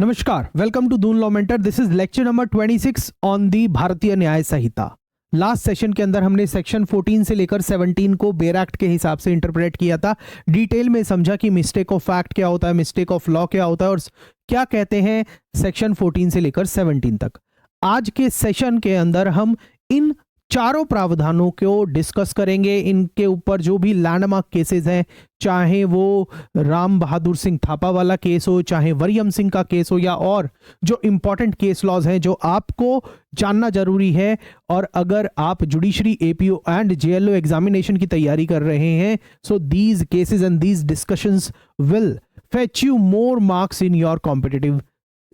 नमस्कार, welcome to Doon law mentor. This is lecture number 26 on the Bharatiya Nyaya Samhita. Last session के अंदर हमने section 14 से लेकर 17 को बेयर एक्ट के हिसाब से इंटरप्रेट किया था। डिटेल में समझा कि मिस्टेक ऑफ फैक्ट क्या होता है, मिस्टेक ऑफ लॉ क्या होता है और क्या कहते हैं सेक्शन 14 से लेकर 17 तक। आज के सेशन के अंदर हम इन चारों प्रावधानों को डिस्कस करेंगे। इनके ऊपर जो भी लैंडमार्क केसेस हैं, चाहे वो राम बहादुर सिंह थापा वाला केस हो, चाहे वरियम सिंह का केस हो, या और जो इंपॉर्टेंट केस लॉज हैं जो आपको जानना जरूरी है। और अगर आप judiciary, APO and JLO examination की तैयारी कर रहे हैं, so these cases and these discussions will fetch you more marks in your competitive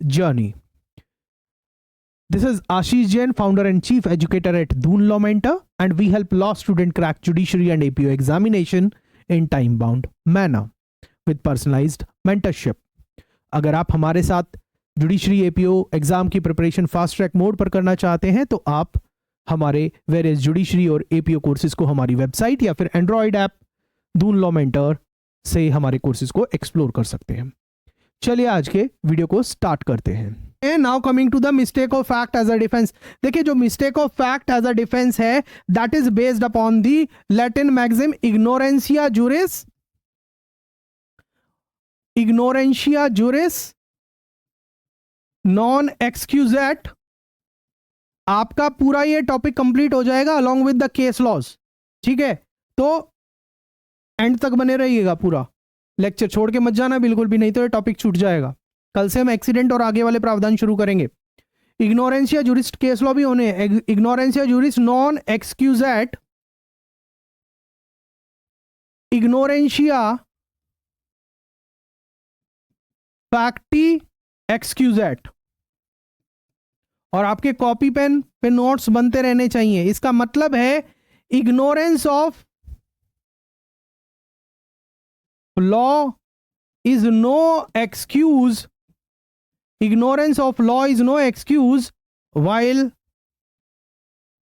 journey. This is Ashish Jain, founder and chief educator at Doon Law Mentor, and we help law student crack judiciary and APO examination in time-bound manner with personalized mentorship. अगर आप हमारे साथ judiciary APO exam की preparation fast track mode पर करना चाहते हैं तो आप हमारे वेरियस जुडिशरी और एपीओ कोर्सेज को हमारी वेबसाइट या फिर Android app Doon law mentor से हमारे कोर्सेज को एक्सप्लोर कर सकते हैं। चलिए आज के वीडियो को स्टार्ट करते हैं। Now coming to the mistake of fact as a defence. देखिए, जो mistake of fact as a defence है, that is based upon the Latin maxim इग्नोरेंशिया जुरिस नॉन एक्सक्यूजेट। आपका पूरा ये टॉपिक कंप्लीट हो जाएगा along with the case laws. ठीक है, तो एंड तक बने रहिएगा, पूरा लेक्चर छोड़ के मत जाना बिल्कुल भी, नहीं तो ये टॉपिक छूट जाएगा। कल से हम एक्सीडेंट और आगे वाले प्रावधान शुरू करेंगे। इग्नोरेंशिया जुरिस केस लॉ भी होने, इग्नोरेंशिया जुरिस नॉन एक्सक्यूजेट, इग्नोरेंशिया फैक्टी एक्सक्यूजेट। और आपके कॉपी पेन पे नोट्स बनते रहने चाहिए। इसका मतलब है ignorance of law is no excuse, ignorance of law is no excuse, while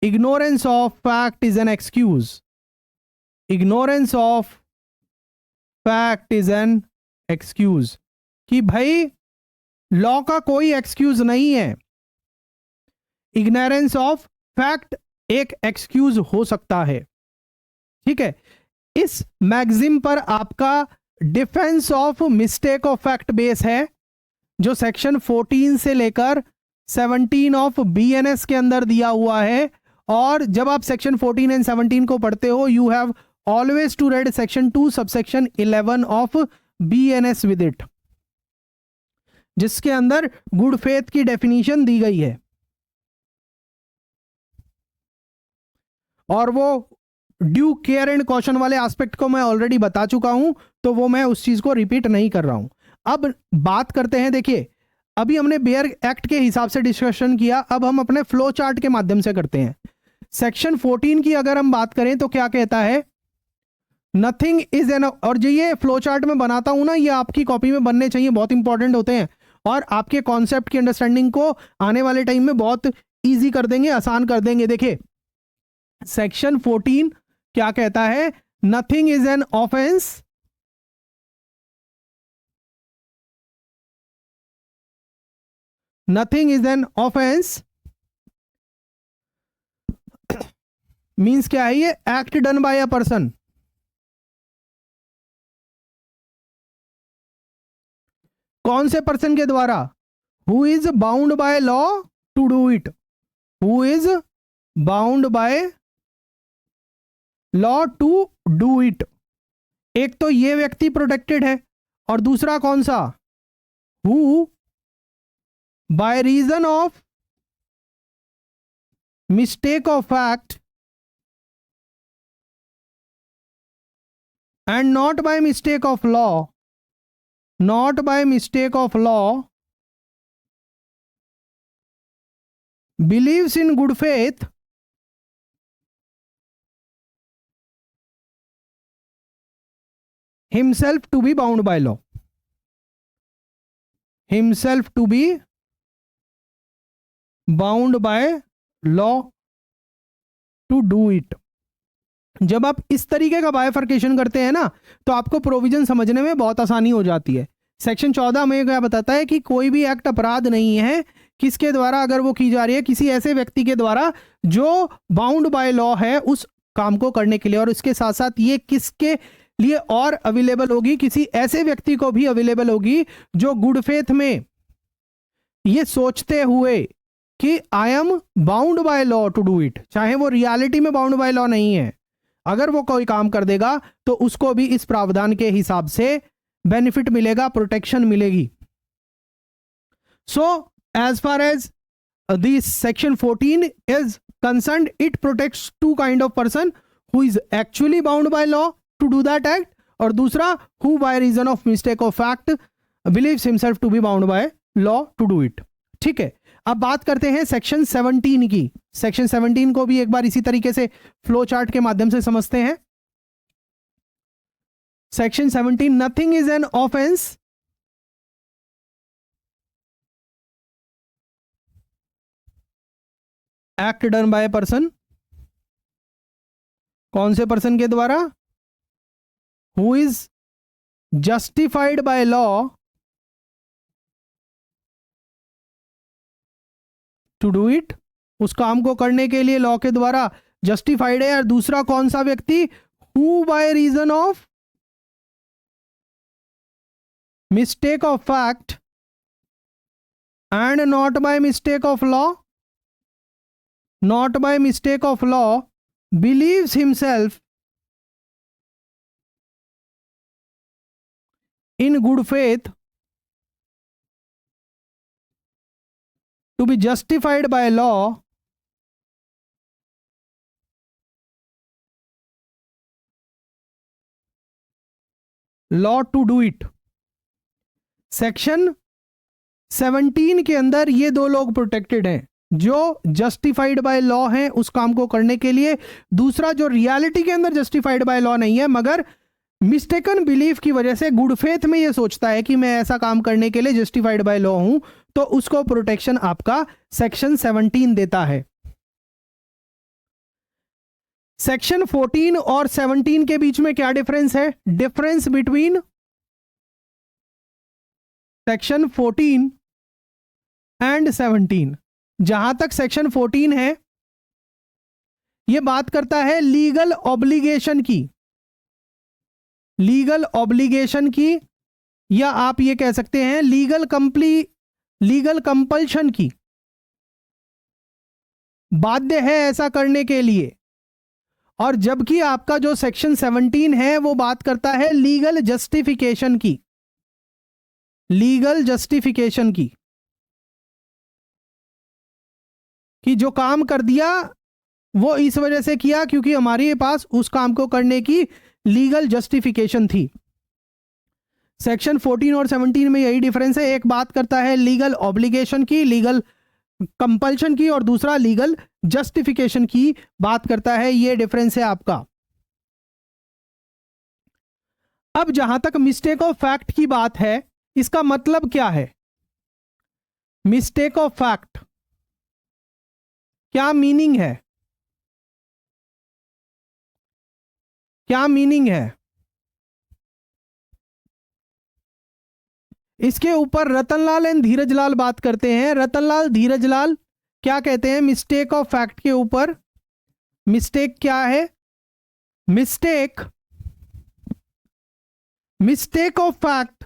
ignorance of fact is an excuse. Ignorance of fact is an excuse कि भाई लॉ का कोई एक्सक्यूज नहीं है, इग्नोरेंस ऑफ फैक्ट एक एक्सक्यूज हो सकता है। ठीक है, इस मैगजिम पर आपका defence of mistake of fact base है, जो सेक्शन 14 से लेकर 17 ऑफ बीएनएस के अंदर दिया हुआ है। और जब आप सेक्शन 14 एंड 17 को पढ़ते हो, you have always to read section 2 subsection 11 of BNS with it, जिसके अंदर गुड फेथ की डेफिनेशन दी गई है। और वो ड्यू केयर एंड कॉशन वाले एस्पेक्ट को मैं ऑलरेडी बता चुका हूं, तो वो मैं उस चीज को रिपीट नहीं कर रहा हूं। अब बात करते हैं। देखिए, अभी हमने बेयर एक्ट के हिसाब से डिस्कशन किया, अब हम अपने फ्लो चार्ट के माध्यम से करते हैं। सेक्शन 14 की अगर हम बात करें तो क्या कहता है, नथिंग इज एन, और जो ये फ्लो चार्ट में बनाता हूं ना, ये आपकी कॉपी में बनने चाहिए, बहुत इंपॉर्टेंट होते हैं और आपके कॉन्सेप्ट की अंडरस्टैंडिंग को आने वाले टाइम में बहुत ईजी कर देंगे, आसान कर देंगे। देखिए, सेक्शन 14 क्या कहता है, nothing is an offence nothing is an offence means क्या है, ये act done by a person, कौन से पर्सन के द्वारा, who is bound by law to do it, who is bound by law to do it. एक तो ये व्यक्ति प्रोटेक्टेड है और दूसरा कौन सा, who by reason of mistake of fact and not by mistake of law, not by mistake of law, believes in good faith himself to be bound by law, himself to be bound by law to do it। जब आप इस तरीके का bifurcation करते हैं ना, तो आपको प्रोविजन समझने में बहुत आसानी हो जाती है। सेक्शन 14 में क्या बताता है कि कोई भी एक्ट अपराध नहीं है किसके द्वारा, अगर वो की जा रही है किसी ऐसे व्यक्ति के द्वारा जो बाउंड बाय लॉ है उस काम को करने के लिए। और इसके साथ साथ ये किसके लिए और अवेलेबल होगी, किसी ऐसे व्यक्ति को भी अवेलेबल होगी जो गुड फेथ में ये सोचते हुए कि I am bound by law to do it, चाहे वो रियलिटी में बाउंड बाय लॉ नहीं है, अगर वो कोई काम कर देगा तो उसको भी इस प्रावधान के हिसाब से बेनिफिट मिलेगा, प्रोटेक्शन मिलेगी। So as far as this section 14 is concerned, it protects two kind of person, who is actually bound by law to do that act, और दूसरा who by reason of mistake of fact believes himself to be bound by law to do it. ठीक है, अब बात करते हैं section 17 की। Section 17 को भी एक बार इसी तरीके से फ्लो चार्ट के माध्यम से समझते हैं। Section 17, nothing is an offence act done by person, कौन से पर्सन के द्वारा, who is justified by law to do it, उस काम को करने के लिए लॉ के द्वारा जस्टिफाइड है। और दूसरा कौन सा व्यक्ति, who by reason of mistake of fact and not by mistake of law, not by mistake of law believes himself in good faith to be justified by law to do it। Section 17 के अंदर ये दो लोग protected हैं, जो justified by law है उस काम को करने के लिए, दूसरा जो रियलिटी के अंदर जस्टिफाइड बाय लॉ नहीं है मगर मिस्टेकन बिलीफ की वजह से गुड फेथ में ये सोचता है कि मैं ऐसा काम करने के लिए जस्टिफाइड बाय लॉ हूं, तो उसको प्रोटेक्शन आपका सेक्शन 17 देता है। सेक्शन 14 और 17 के बीच में क्या डिफरेंस है? डिफरेंस बिटवीन सेक्शन 14 एंड 17, जहां तक सेक्शन 14 है यह बात करता है लीगल ऑब्लिगेशन की, लीगल ऑब्लिगेशन की, या आप ये कह सकते हैं लीगल कंपल्शन की, बाध्य है ऐसा करने के लिए। और जबकि आपका जो सेक्शन 17 है वो बात करता है लीगल जस्टिफिकेशन की, लीगल जस्टिफिकेशन की, कि जो काम कर दिया वो इस वजह से किया क्योंकि हमारे पास उस काम को करने की लीगल जस्टिफिकेशन थी। सेक्शन 14 और 17 में यही डिफरेंस है, एक बात करता है लीगल ऑब्लिगेशन की, लीगल कंपल्शन की, और दूसरा लीगल जस्टिफिकेशन की बात करता है। ये डिफरेंस है आपका। अब जहां तक मिस्टेक ऑफ फैक्ट की बात है, इसका मतलब क्या है? मिस्टेक ऑफ फैक्ट क्या मीनिंग है? क्या मीनिंग है? इसके ऊपर रतनलाल एंड धीरजलाल बात करते हैं। रतनलाल, धीरजलाल क्या कहते हैं मिस्टेक ऑफ फैक्ट के ऊपर? मिस्टेक क्या है? Mistake of fact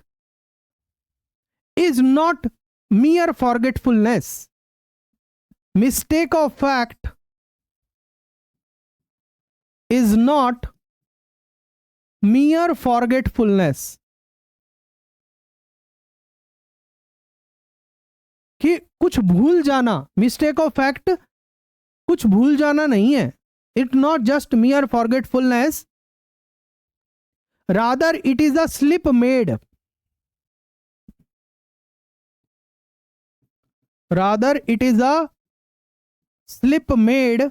is not mere forgetfulness. Mistake of fact is not mere forgetfulness. कि कुछ भूल जाना, मिस्टेक ऑफ फैक्ट कुछ भूल जाना नहीं है। It not just mere forgetfulness, rather it is a slip made. Rather it is a slip made.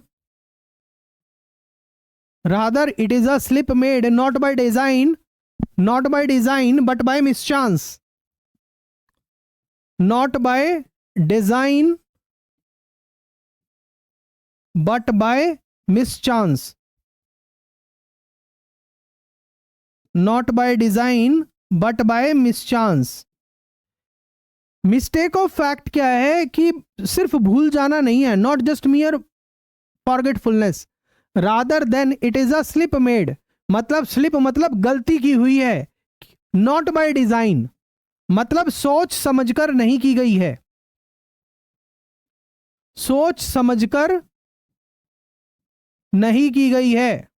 Rather it is a slip made not by design, but by mischance. Not by design but by mischance. Not by design but by mischance. Mistake of fact क्या है कि सिर्फ भूल जाना नहीं है, not just मियर forgetfulness, rather than it is a slip made, मतलब slip मतलब गलती की हुई है, नॉट बाय डिजाइन मतलब सोच समझकर नहीं की गई है, सोच समझकर नहीं की गई है,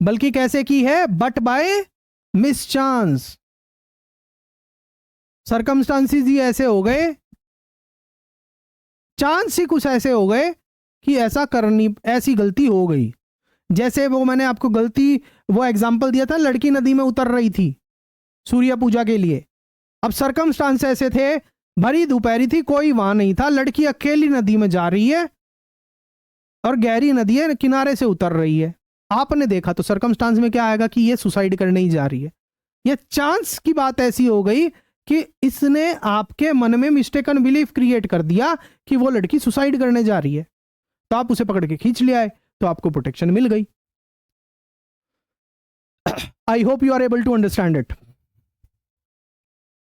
बल्कि कैसे की है, but by mischance, circumstances ही ऐसे हो गए, चांस ही कुछ ऐसे हो गए कि ऐसी गलती हो गई। जैसे वो मैंने आपको वो एग्जांपल दिया था, लड़की नदी में उतर रही थी सूर्य पूजा के लिए। अब सरकमस्टांस ऐसे थे, भरी दोपहरी थी, कोई वहां नहीं था, लड़की अकेली नदी में जा रही है और गहरी नदी है, किनारे से उतर रही है। आपने देखा तो सरकमस्टांस में क्या आएगा कि ये सुसाइड करने ही जा रही है। ये चांस की बात ऐसी हो गई कि इसने आपके मन में मिस्टेकन बिलीफ क्रिएट कर दिया कि वो लड़की सुसाइड करने जा रही है, तो आप उसे पकड़ के खींच ले आए, तो आपको प्रोटेक्शन मिल गई। I hope you are able to understand it.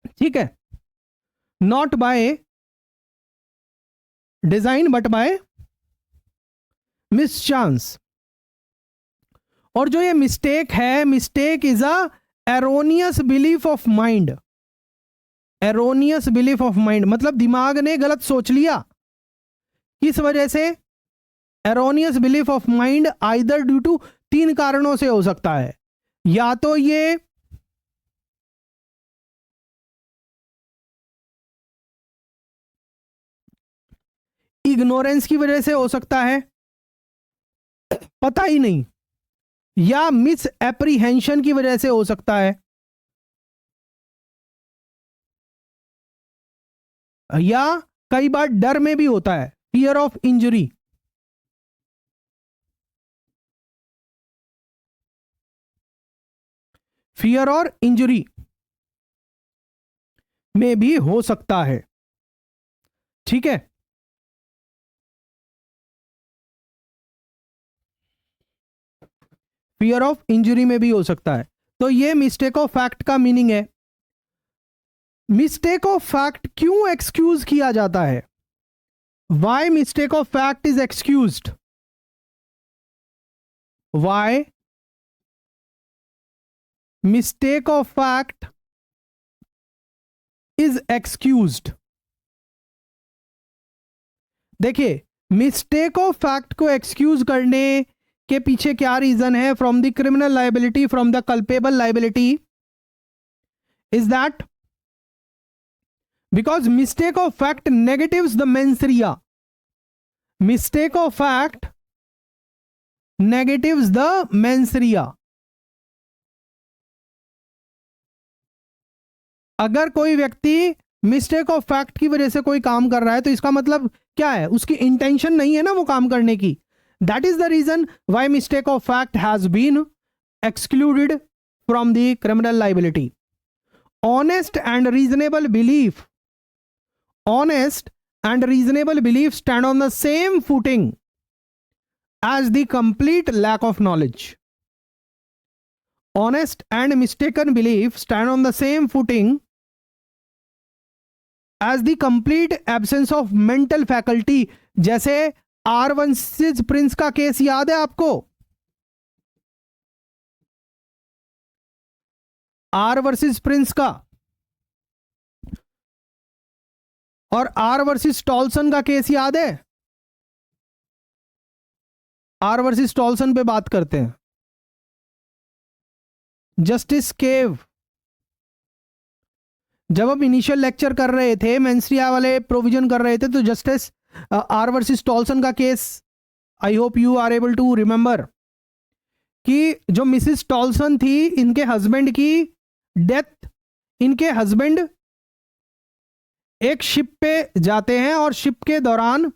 ठीक है, not by design but by mischance. और जो ये मिस्टेक है, mistake is a erroneous belief of mind, erroneous belief of mind मतलब दिमाग ने गलत सोच लिया। किस वजह से? Erroneous belief of mind either due to, 3 कारणों से हो सकता है, या तो ये इग्नोरेंस की वजह से हो सकता है, पता ही नहीं, या मिस एप्रीहेंशन की वजह से हो सकता है, या कई बार डर में भी होता है, फियर ऑफ इंजरी। फियर और इंजरी में भी हो सकता है। ठीक है, फियर ऑफ इंजरी में भी हो सकता है। तो ये मिस्टेक ऑफ फैक्ट का मीनिंग है। मिस्टेक ऑफ फैक्ट क्यों एक्सक्यूज किया जाता है? Why mistake of fact is excused? Why mistake of fact is excused? देखिए, मिस्टेक ऑफ फैक्ट को एक्सक्यूज करने के पीछे क्या रीजन है? From the criminal liability, from the culpable liability, is that because mistake of fact negatives the mens rea, mistake of fact negatives the mens rea. अगर कोई व्यक्ति मिस्टेक ऑफ फैक्ट की वजह से कोई काम कर रहा है तो इसका मतलब क्या है? उसकी इंटेंशन नहीं है ना वो काम करने की। That is the reason why mistake of fact has been excluded from the criminal liability. Honest and reasonable belief, honest and reasonable belief stand on the same footing as the complete lack of knowledge. Honest and mistaken belief stand on the same footing as the complete absence of mental faculty. जैसे R versus Prince का case याद है आपको? R versus Prince का और are versus Tolson का case याद है? आर वर्सेस टॉल्सन पे बात करते हैं। जस्टिस केव, जब हम इनिशियल लेक्चर कर रहे थे, मेंस्ट्रिया वाले प्रोविजन कर रहे थे, तो जस्टिस आर वर्सेस टॉल्सन का case, I hope you are able to remember, कि जो मिसिस टॉल्सन थी, इनके हस्बैंड की डेथ, इनके हस्बैंड एक शिप पे जाते हैं और शिप के दौरान,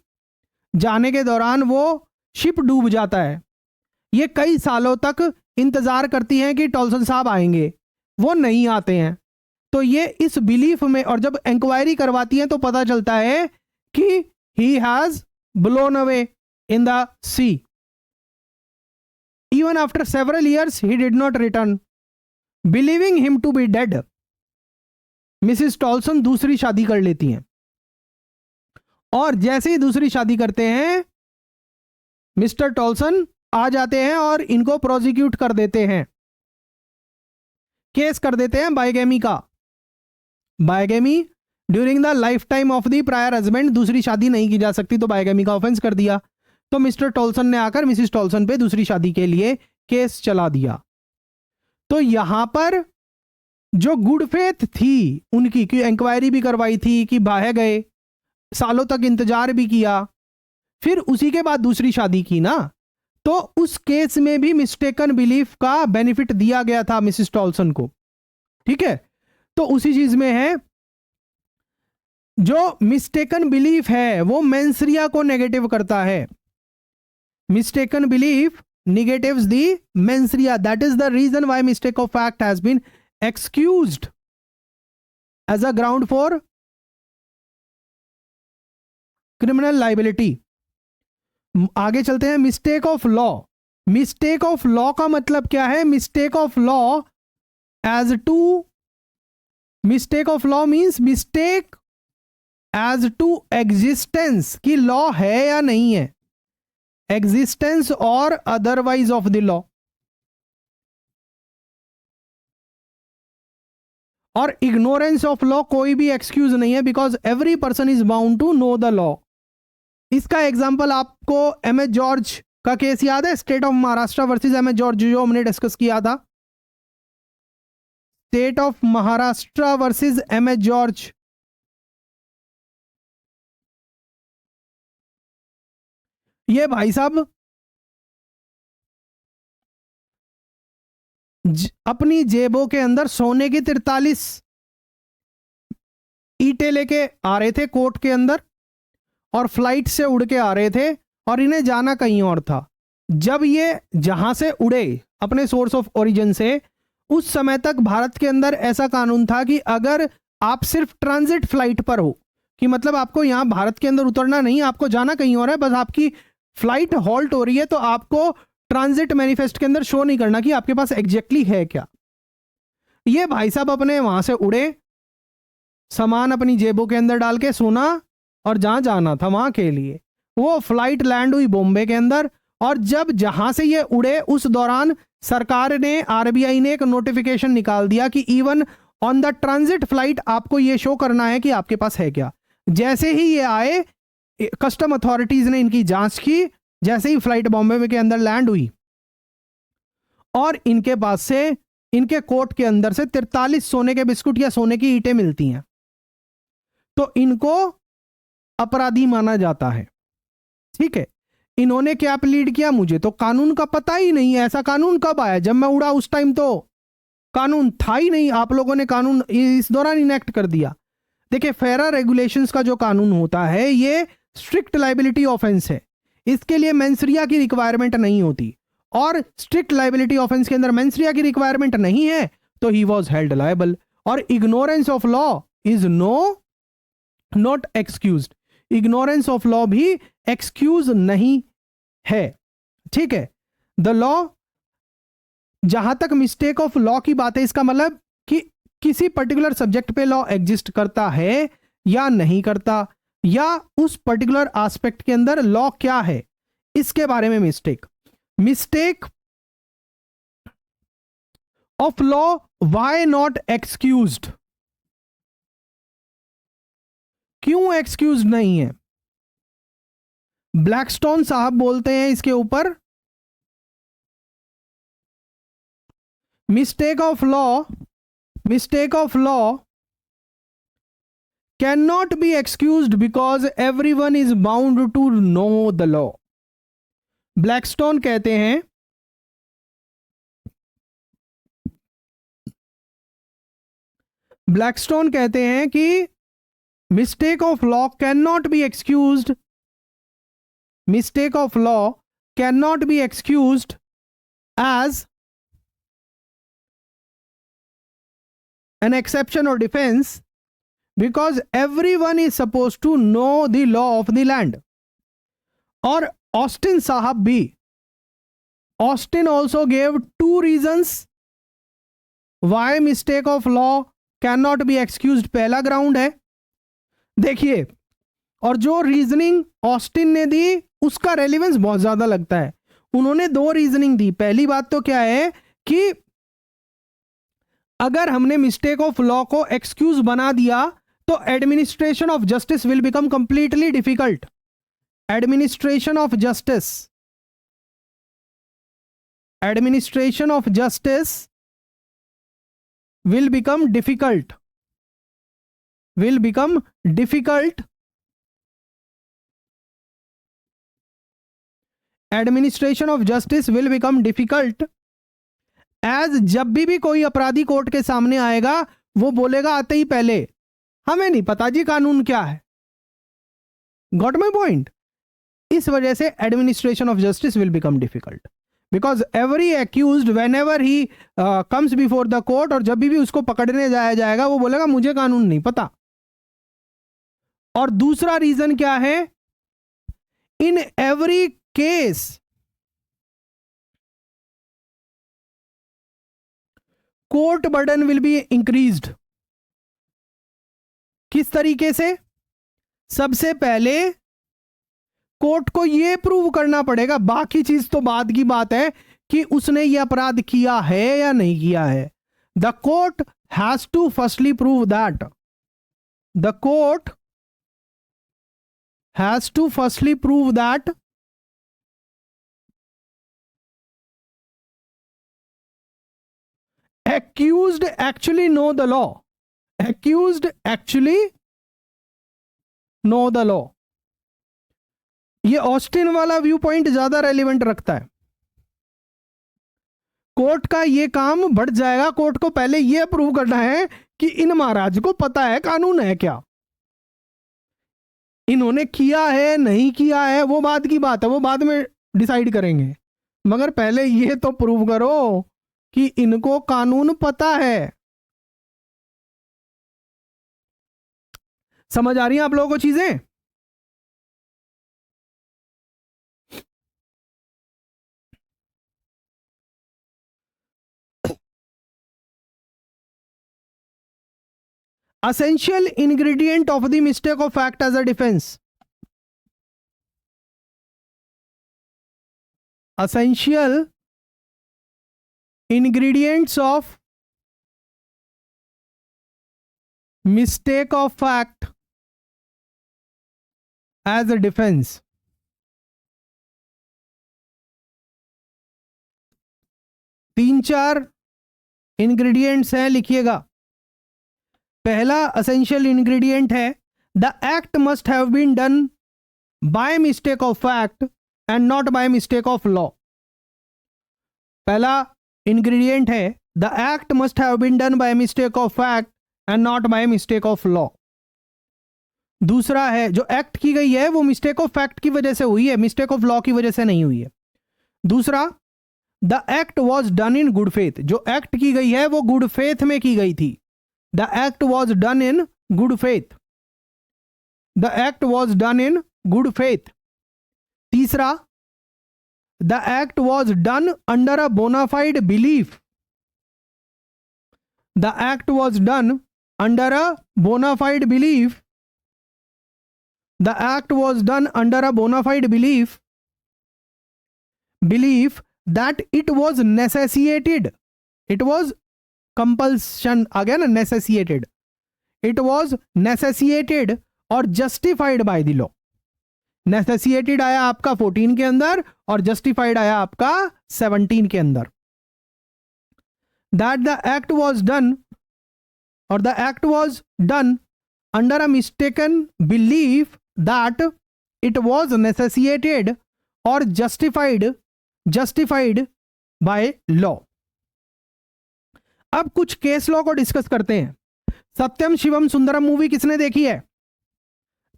जाने के दौरान वो शिप डूब जाता है। ये कई सालों तक इंतजार करती हैं कि टॉल्सन साहब आएंगे, वो नहीं आते हैं। तो ये इस बिलीफ में, और जब इंक्वायरी करवाती हैं तो पता चलता है कि he has blown away in the sea, even after several years he did not return. Believing him to be dead, Mrs Tolson दूसरी शादी कर लेती हैं, और जैसे ही दूसरी शादी करते हैं मिस्टर टॉल्सन आ जाते हैं और इनको प्रोसिक्यूट कर देते हैं, केस कर देते हैं बाइगेमी का। Bigamy during the life time of the prior husband, दूसरी शादी नहीं की जा सकती तो बाइगेमी का ऑफेंस कर दिया। तो मिस्टर टॉल्सन ने आकर मिसिस टॉल्सन पे दूसरी शादी के लिए केस चला दिया। तो यहां पर जो गुड फेथ थी उनकी, कि इंक्वायरी भी करवाई थी, कि बाहर गए, सालों तक इंतजार भी किया, फिर उसी के बाद दूसरी शादी की ना, तो उस केस में भी मिस्टेकन बिलीफ का बेनिफिट दिया गया था मिसिस टॉल्सन को। ठीक है, तो उसी चीज में है, जो मिस्टेकन बिलीफ है वो मेंसरिया को नेगेटिव करता है। Mistaken belief negatives the mensaria. That is the reason why mistake of fact has been excused as a ground for criminal liability. आगे चलते हैं, mistake of law. Mistake of law का मतलब क्या है? Mistake of law as to, mistake of law means mistake as to existence, कि law है या नहीं है, एग्जिस्टेंस और अदरवाइज ऑफ द लॉ। और इग्नोरेंस ऑफ लॉ कोई भी एक्सक्यूज नहीं है, because every person is bound to know the law. इसका एग्जांपल आपको एम एच जॉर्ज का केस याद है, state of Maharashtra versus M H George, जो हमने डिस्कस किया था। State of Maharashtra versus M H George. ये भाई साहब अपनी जेबों के अंदर सोने की 43 ईंटें लेके आ रहे थे कोर्ट के अंदर, और फ्लाइट से उड़ के आ रहे थे, और इन्हें जाना कहीं और था। जब ये जहां से उड़े अपने सोर्स ऑफ ओरिजिन से, उस समय तक भारत के अंदर ऐसा कानून था कि अगर आप सिर्फ ट्रांजिट फ्लाइट पर हो, कि मतलब आपको यहां भारत के अंदर उतरना नहीं, आपको जाना कहीं और है, बस आपकी फ्लाइट हॉल्ट हो रही है, तो आपको ट्रांजिट मैनिफेस्ट के अंदर शो नहीं करना कि आपके पास एग्जैक्टली है क्या। ये भाई साहब अपने वहां से उड़े, सामान अपनी जेबों के अंदर डाल के, सोना और जहां जाना था वहां के लिए, वो फ्लाइट लैंड हुई बॉम्बे के अंदर। और जब जहां से ये उड़े उस दौरान सरकार ने, आरबीआई ने एक नोटिफिकेशन निकाल दिया कि even on the transit flight आपको ये शो करना है कि आपके पास है क्या। जैसे ही ये आए, कस्टम अथॉरिटीज ने इनकी जांच की, जैसे ही फ्लाइट बॉम्बे के अंदर लैंड हुई, और इनके पास से, इनके कोट के अंदर से 43 सोने के बिस्कुट या सोने की ईंटें मिलती हैं, तो इनको अपराधी माना जाता है। ठीक है, इन्होंने क्या प्लीड किया? मुझे तो कानून का पता ही नहीं है, ऐसा कानून कब आया? जब मैं उड़ा उस टाइम तो कानून था ही नहीं, आप लोगों ने कानून इस दौरान इनेक्ट कर दिया। देखिए, फेरा रेगुलेशंस का जो कानून होता है ये स्ट्रिक्ट लाइबिलिटी ऑफेंस है, इसके लिए मेंसरिया की रिक्वायरमेंट नहीं होती, और स्ट्रिक्ट लाइबिलिटी ऑफेंस के अंदर मेंसरिया की रिक्वायरमेंट नहीं है, तो ही वॉज हेल्ड लायबल। और ignorance of law is not excused, ignorance of law भी एक्सक्यूज नहीं है। ठीक है, द लॉ, जहां तक मिस्टेक ऑफ लॉ की बात है, इसका मतलब कि किसी पर्टिकुलर सब्जेक्ट पे लॉ एग्जिस्ट करता है या नहीं करता, या उस पर्टिकुलर एस्पेक्ट के अंदर लॉ क्या है, इसके बारे में mistake. Mistake of law why not excused, क्यों एक्सक्यूज नहीं है? ब्लैकस्टोन साहब बोलते हैं इसके ऊपर, mistake of law can not be excused because everyone is bound to know the law. Blackstone कहते हैं कि mistake of law can not be excused, mistake of law can not be excused as an exception or defense because everyone is supposed to know the law of the land. और Austin साहब भी, Austin also gave two reasons why mistake of law can not be excused पहला ground है। देखिए, और जो reasoning Austin ने दी उसका रेलिवेंस बहुत ज्यादा लगता है। उन्होंने दो रीजनिंग दी। पहली बात तो क्या है कि अगर हमने मिस्टेक ऑफ लॉ को एक्सक्यूज बना दिया तो administration of justice will become completely difficult. Administration of justice will become difficult administration of justice will become difficult as जब भी कोई अपराधी कोर्ट के सामने आएगा वो बोलेगा आते ही पहले हमें नहीं पता जी कानून क्या है। Got my point? इस वजह से administration of justice will become difficult because every accused when ever he comes before the court, और जब भी उसको पकड़ने जाया जाएगा वो बोलेगा मुझे कानून नहीं पता। और दूसरा रीजन क्या है? In every case court burden will be increased. किस तरीके से? सबसे पहले कोर्ट को यह प्रूव करना पड़ेगा, बाकी चीज तो बाद की बात है कि उसने यह अपराध किया है या नहीं किया है। The court has to firstly prove that accused actually know the law। ये ऑस्टिन वाला व्यू पॉइंट ज्यादा रेलिवेंट रखता है। कोर्ट का ये काम बढ़ जाएगा। कोर्ट को पहले ये प्रूव करना है कि इन महाराज को पता है कानून है क्या, इन्होंने किया है नहीं किया है वो बाद की बात है, वो बाद में डिसाइड करेंगे। मगर पहले ये तो प्रूव करो कि इनको कानून पता है। समझ आ रही है आप लोगों को चीजें? Essential ingredient of the mistake of fact as a defense. Essential ingredients of mistake of fact as a defense. तीन चार इंग्रेडिएंट्स हैं, लिखिएगा। पहला एसेंशियल इंग्रेडिएंट है the act must have been done by mistake of fact and not by mistake of law. पहला ingredient है the act must have been done by mistake of fact and not by mistake of law. दूसरा है जो act की गई है वो mistake of fact की वजह से हुई है, मिस्टेक ऑफ लॉ की वजह से नहीं हुई है। दूसरा, the act was done in good faith. जो एक्ट की गई है वो गुड फेथ में की गई थी। The act was done in good faith. The act was done in good faith. तीसरा, the act was done under a bona fide belief. The act was done under a bona fide belief. The act was done under a bona fide belief that it was necessitated. It was compulsion, again necessitated. It was necessitated और justified by the law. Necessitated आया आपका 14 के अंदर और justified आया आपका 17 के अंदर। That the act was done or the act was done under a mistaken belief that it was necessitated or justified by law। अब कुछ केस लॉ को डिस्कस करते हैं। सत्यम शिवम सुंदरम मूवी किसने देखी है?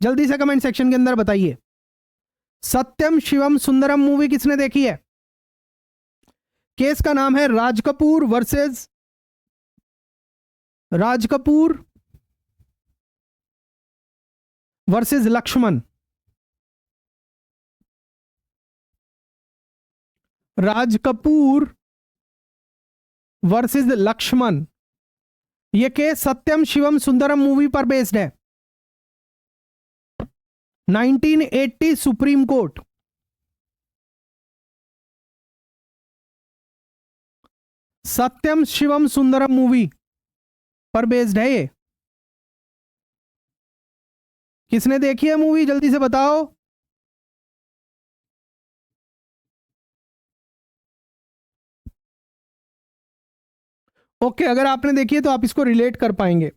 जल्दी से कमेंट सेक्शन के अंदर बताइए। सत्यम शिवम सुंदरम मूवी किसने देखी है? केस का नाम है राज कपूर वर्सेस लक्ष्मण। राज कपूर वर्सेस लक्ष्मण। ये केस सत्यम शिवम सुंदरम मूवी पर बेस्ड है। 1980 सुप्रीम कोर्ट। सत्यम शिवम सुंदरम मूवी पर बेस्ड है ये। किसने देखी है मूवी, जल्दी से बताओ। ओके, अगर आपने देखी है तो आप इसको रिलेट कर पाएंगे।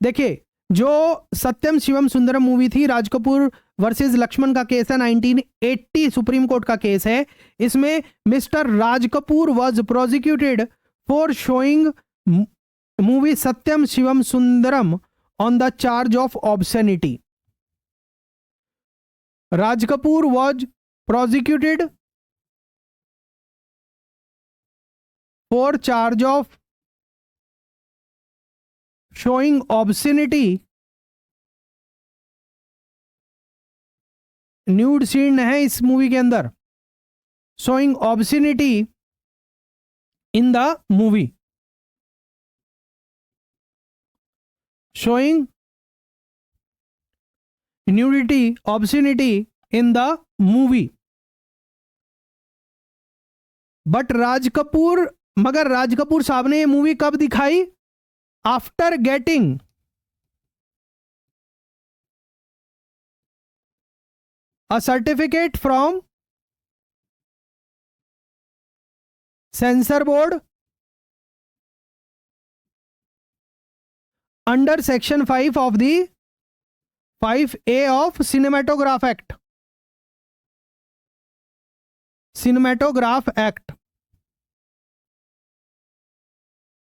देखिए, जो सत्यम शिवम सुंदरम मूवी थी, राज कपूर वर्सेस लक्ष्मण का केस है, 1980 सुप्रीम कोर्ट का केस है। इसमें Mr Raj Kapoor was prosecuted for showing movie Satyam Shivam Sundaram on the charge of obscenity. Raj Kapoor was prosecuted for charge of showing obscenity, nude scene है इस मूवी के अंदर, showing obscenity in the movie, showing nudity, obscenity in the movie। But Raj Kapoor, मगर राज कपूर साहब ने ये movie कब दिखाई? After getting a certificate from censor board under section 5 of the 5A of cinematograph act, cinematograph act।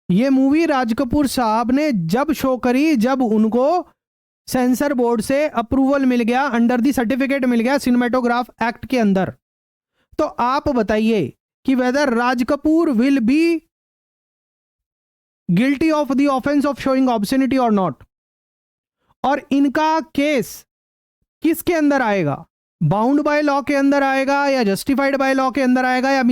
ये movie राज कपूर साहब ने जब शो करी, जब उनको सेंसर बोर्ड से अप्रूवल मिल गया, अंडर दी सर्टिफिकेट मिल गया सिनेमेटोग्राफ एक्ट के अंदर। तो आप बताइए कि whether Raj Kapoor will be guilty of the offence of showing obscenity और नॉट। और इनका केस किसके अंदर आएगा? बाउंड बाय लॉ के अंदर आएगा, या जस्टिफाइड बाय लॉ के अंदर आएगा, या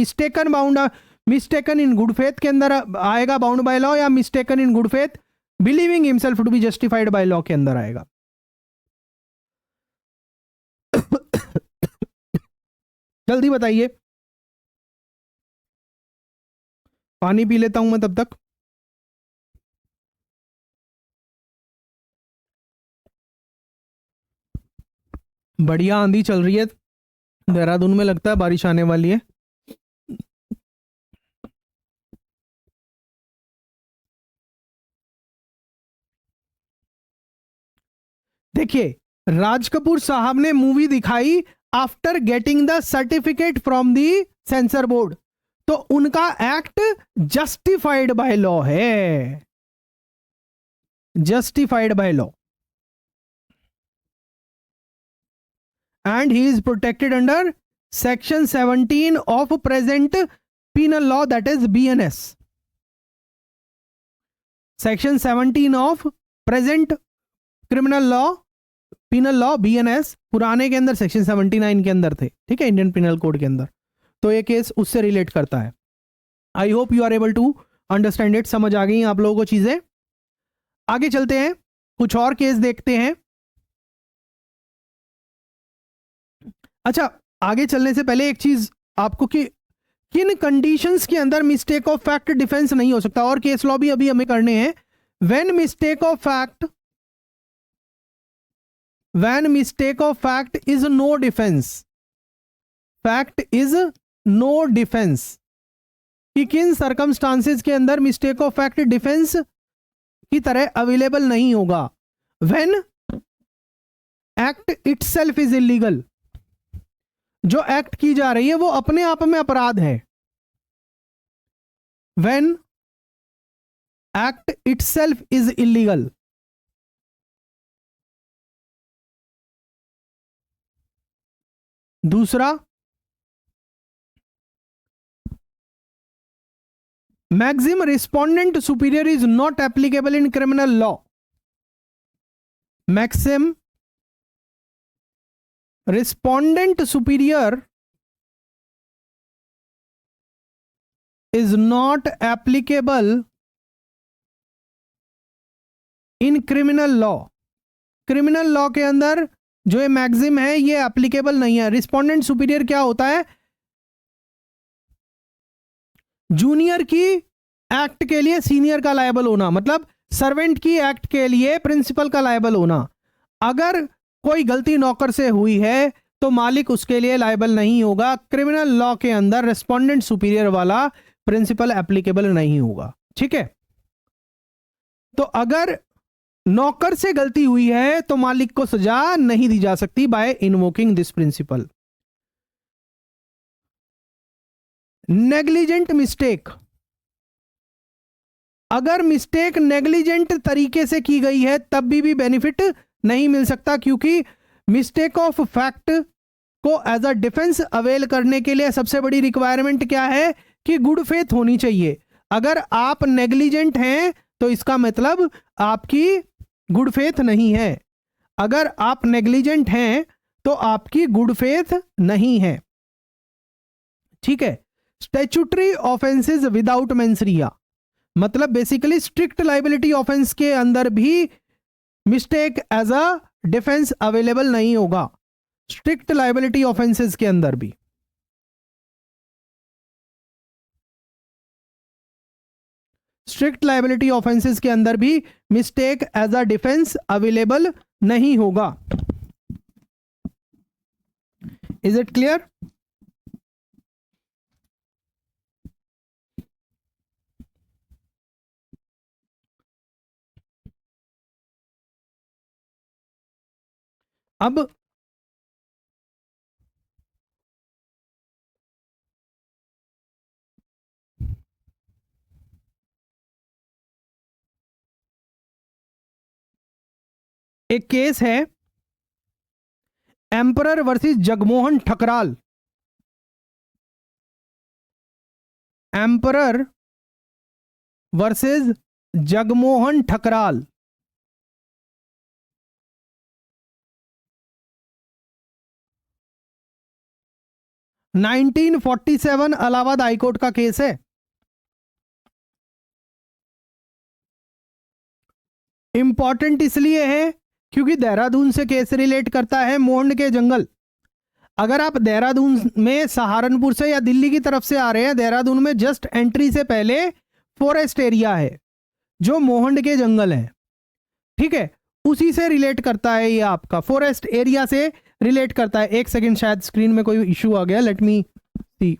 मिस्टेकन इन गुड फेथ के अंदर आएगा बाउंड बाय लॉ, या mistaken in good faith believing himself to be justified by law के अंदर आएगा? जल्दी बताइए। पानी पी लेता हूं मैं तब तक। बढ़िया आंधी चल रही है देहरादून में, लगता है बारिश आने वाली है। देखिए, राज कपूर साहब ने मूवी दिखाई after getting the certificate from the censor board, तो उनका एक्ट जस्टिफाइड बाय लॉ है, justified by law, and he is protected under section 17 of present penal law, that is BNS। Section 17 of present criminal law, penal law, BNS, पुराने के अंदर section 79 के अंदर थे, ठीक है, इंडियन पिनल कोड के अंदर। तो ये केस उससे रिलेट करता है। I hope you are able to understand it. समझ आ गई आप लोगों को चीजें? आगे चलते हैं, कुछ और केस देखते हैं। अच्छा, आगे चलने से पहले एक चीज आपको, कि किन कंडीशंस के अंदर मिस्टेक ऑफ फैक्ट डिफेंस नहीं हो सकता, और केस लॉ भी अभी हमें करने हैं। When mistake of fact, when mistake of fact is no defense, fact is no defense, कि किन सर्कमस्टांसेस के अंदर मिस्टेक ऑफ फैक्ट डिफेंस की तरह अवेलेबल नहीं होगा? when act itself is illegal, जो एक्ट की जा रही है वो अपने आप में अपराध है। when act itself is illegal, दूसरा, maxim respondeat superior is not applicable in criminal law. Maxim respondeat superior is not applicable in criminal law के अंदर जो ये मैक्सिम है ये एप्लीकेबल नहीं है। रिस्पोंडेंट सुपीरियर क्या होता है? जूनियर की एक्ट के लिए सीनियर का लायबल होना, मतलब सर्वेंट की एक्ट के लिए प्रिंसिपल का लायबल होना। अगर कोई गलती नौकर से हुई है तो मालिक उसके लिए लायबल नहीं होगा। क्रिमिनल लॉ के अंदर रिस्पोंडेंट सुपीरियर वाला प्रिंसिपल एप्लीकेबल नहीं होगा। ठीक है, तो अगर नौकर से गलती हुई है तो मालिक को सजा नहीं दी जा सकती by invoking this principle. Negligent mistake, अगर मिस्टेक नेग्लिजेंट तरीके से की गई है तब भी बेनिफिट नहीं मिल सकता, क्योंकि मिस्टेक ऑफ फैक्ट को एज अ डिफेंस अवेल करने के लिए सबसे बड़ी रिक्वायरमेंट क्या है कि गुड फेथ होनी चाहिए। अगर आप नेग्लिजेंट हैं तो इसका मतलब आपकी गुड फेथ नहीं है। अगर आप नेग्लिजेंट हैं तो आपकी गुड फेथ नहीं है। ठीक है, स्टैट्यूटरी ऑफेंसेस विदाउट मेंसरिया, मतलब बेसिकली स्ट्रिक्ट लाइबिलिटी ऑफेंस के अंदर भी mistake as a defence available नहीं होगा। स्ट्रिक्ट लाइबिलिटी ऑफेंसेस के अंदर भी mistake as a defence available नहीं होगा। Is it clear? अब एक केस है emperor versus Jagmohan Thakral. Emperor versus Jagmohan Thakral. Nineteen 47 Allahabad high court का केस है। इंपॉर्टेंट इसलिए है क्योंकि देहरादून से केस रिलेट करता है मोहंड के जंगल। अगर आप देहरादून में सहारनपुर से या दिल्ली की तरफ से आ रहे हैं, देहरादून में जस्ट एंट्री से पहले फॉरेस्ट एरिया है जो मोहंड के जंगल है। ठीक है, उसी से रिलेट करता है, ये आपका फॉरेस्ट एरिया से रिलेट करता है। एक सेकंड, शायद स्क्रीन में कोई इश्यू आ गया, लेट मी सी।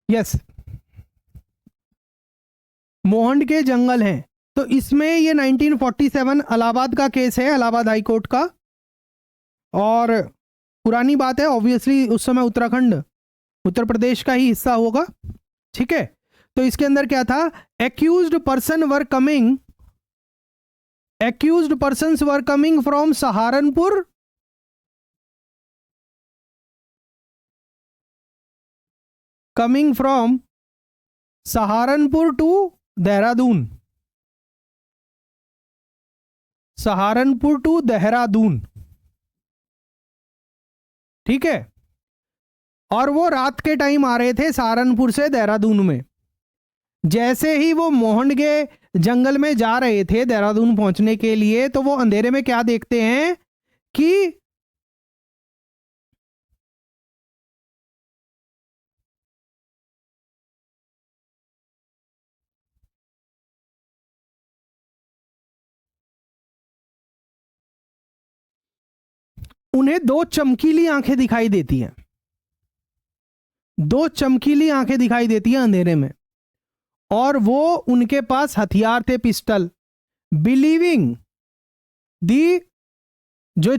यस, मोहंड के जंगल हैं। तो इसमें ये 1947 इलाहाबाद का केस है, इलाहाबाद हाई कोर्ट का। और पुरानी बात है, ऑब्वियसली उस समय उत्तराखंड उत्तर प्रदेश का ही हिस्सा होगा। ठीक है, तो इसके अंदर क्या था? Accused persons were coming from Saharanpur to Dehradun. ठीक है, और वो रात के टाइम आ रहे थे सहारनपुर से देहरादून में। जैसे ही वो मोहंड के जंगल में जा रहे थे देहरादून पहुंचने के लिए, तो वो अंधेरे में क्या देखते हैं कि उन्हें दो चमकीली आंखें दिखाई देती हैं। अंधेरे में, और वो उनके पास हथियार थे, पिस्टल। बिलीविंग दी जो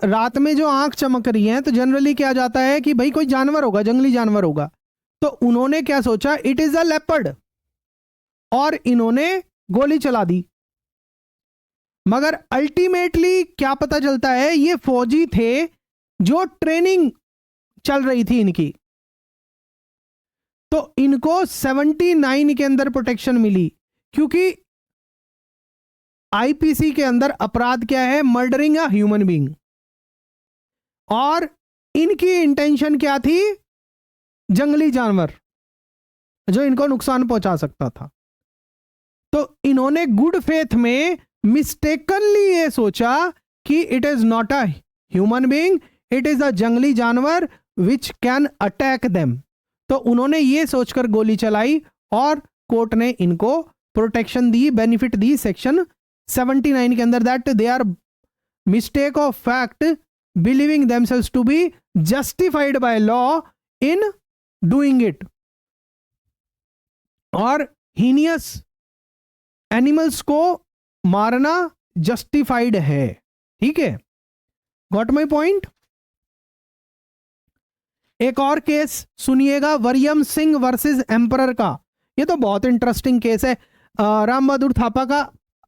रात में जो आंख चमक रही है, तो जनरली क्या जाता है कि भाई कोई जानवर होगा, जंगली जानवर होगा। तो उन्होंने क्या सोचा, इट इज अ लेपर्ड, और इन्होंने गोली चला दी। मगर अल्टीमेटली क्या पता चलता है, ये फौजी थे जो ट्रेनिंग चल रही थी इनकी। तो इनको 79 के अंदर प्रोटेक्शन मिली, क्योंकि आईपीसी के अंदर अपराध क्या है? Murdering a human being. और इनकी इंटेंशन क्या थी? जंगली जानवर जो इनको नुकसान पहुंचा सकता था। तो इन्होंने गुड फेथ में मिस्टेकनली ये सोचा कि it is not a human being, it is a जंगली जानवर विच कैन अटैक देम। तो उन्होंने ये सोचकर गोली चलाई और कोर्ट ने इनको प्रोटेक्शन दी, बेनिफिट दी सेक्शन 79 के अंदर, that they are mistake of fact believing themselves to be justified by law in doing it. और हीनियस एनिमल्स को मारना जस्टिफाइड है। ठीक है, गॉट माई पॉइंट। एक और केस सुनिएगा, वरियम सिंह वर्सेस एम्परर का। ये तो बहुत इंटरेस्टिंग केस है। राम बहादुर थापा का